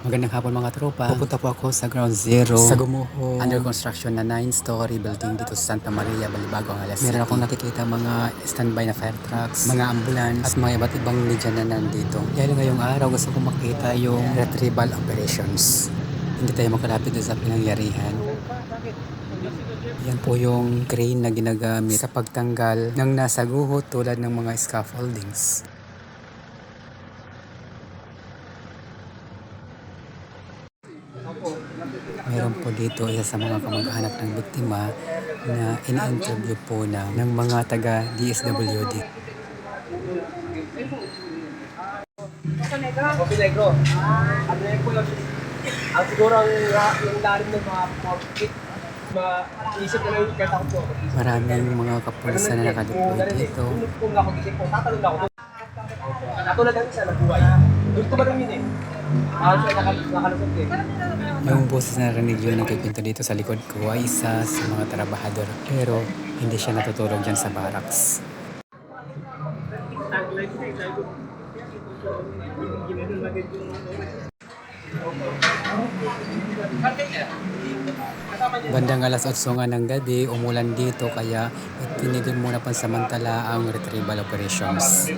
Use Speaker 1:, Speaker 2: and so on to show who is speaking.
Speaker 1: Magandang hapon mga tropa. Pupunta po ako sa Ground Zero sa Gumuho. Under construction na 9-story building dito sa Santa Maria, Balibago, Angeles City. Meron akong nakikita mga standby na fire trucks, mga ambulance, at mga iba't ibang media na nandito. Dahil ngayong araw gusto ko makita yung retrieval operations. Hindi tayo makalapit sa pinangyarihan. Yan po yung crane na ginagamit sa pagtanggal ng nasa guho tulad ng mga scaffoldings. Meron po dito isa sa mga kamag-anak ng biktima na in-interview po ng mga taga DSWD.
Speaker 2: Coffee Negro. Ano yun po yung siguro yung lalim ng mga pagkit, isip na lang yung kahit ako po.
Speaker 1: Maraming mga kapulisan na nakadeploy dito.
Speaker 2: Kung ako gising po, tatanong ako. Katulad ng isa na buhay. Gusto ba lang yun eh? Siya nakalusot eh.
Speaker 1: Yung boses na narinig yun nagkikwento dito sa likod ko ay isa sa mga trabahador. Pero hindi siya natutulog dyan sa barracks. Bandang alas 8 nga ng gabi, umulan dito kaya tinigil muna pansamantala ang retrieval operations.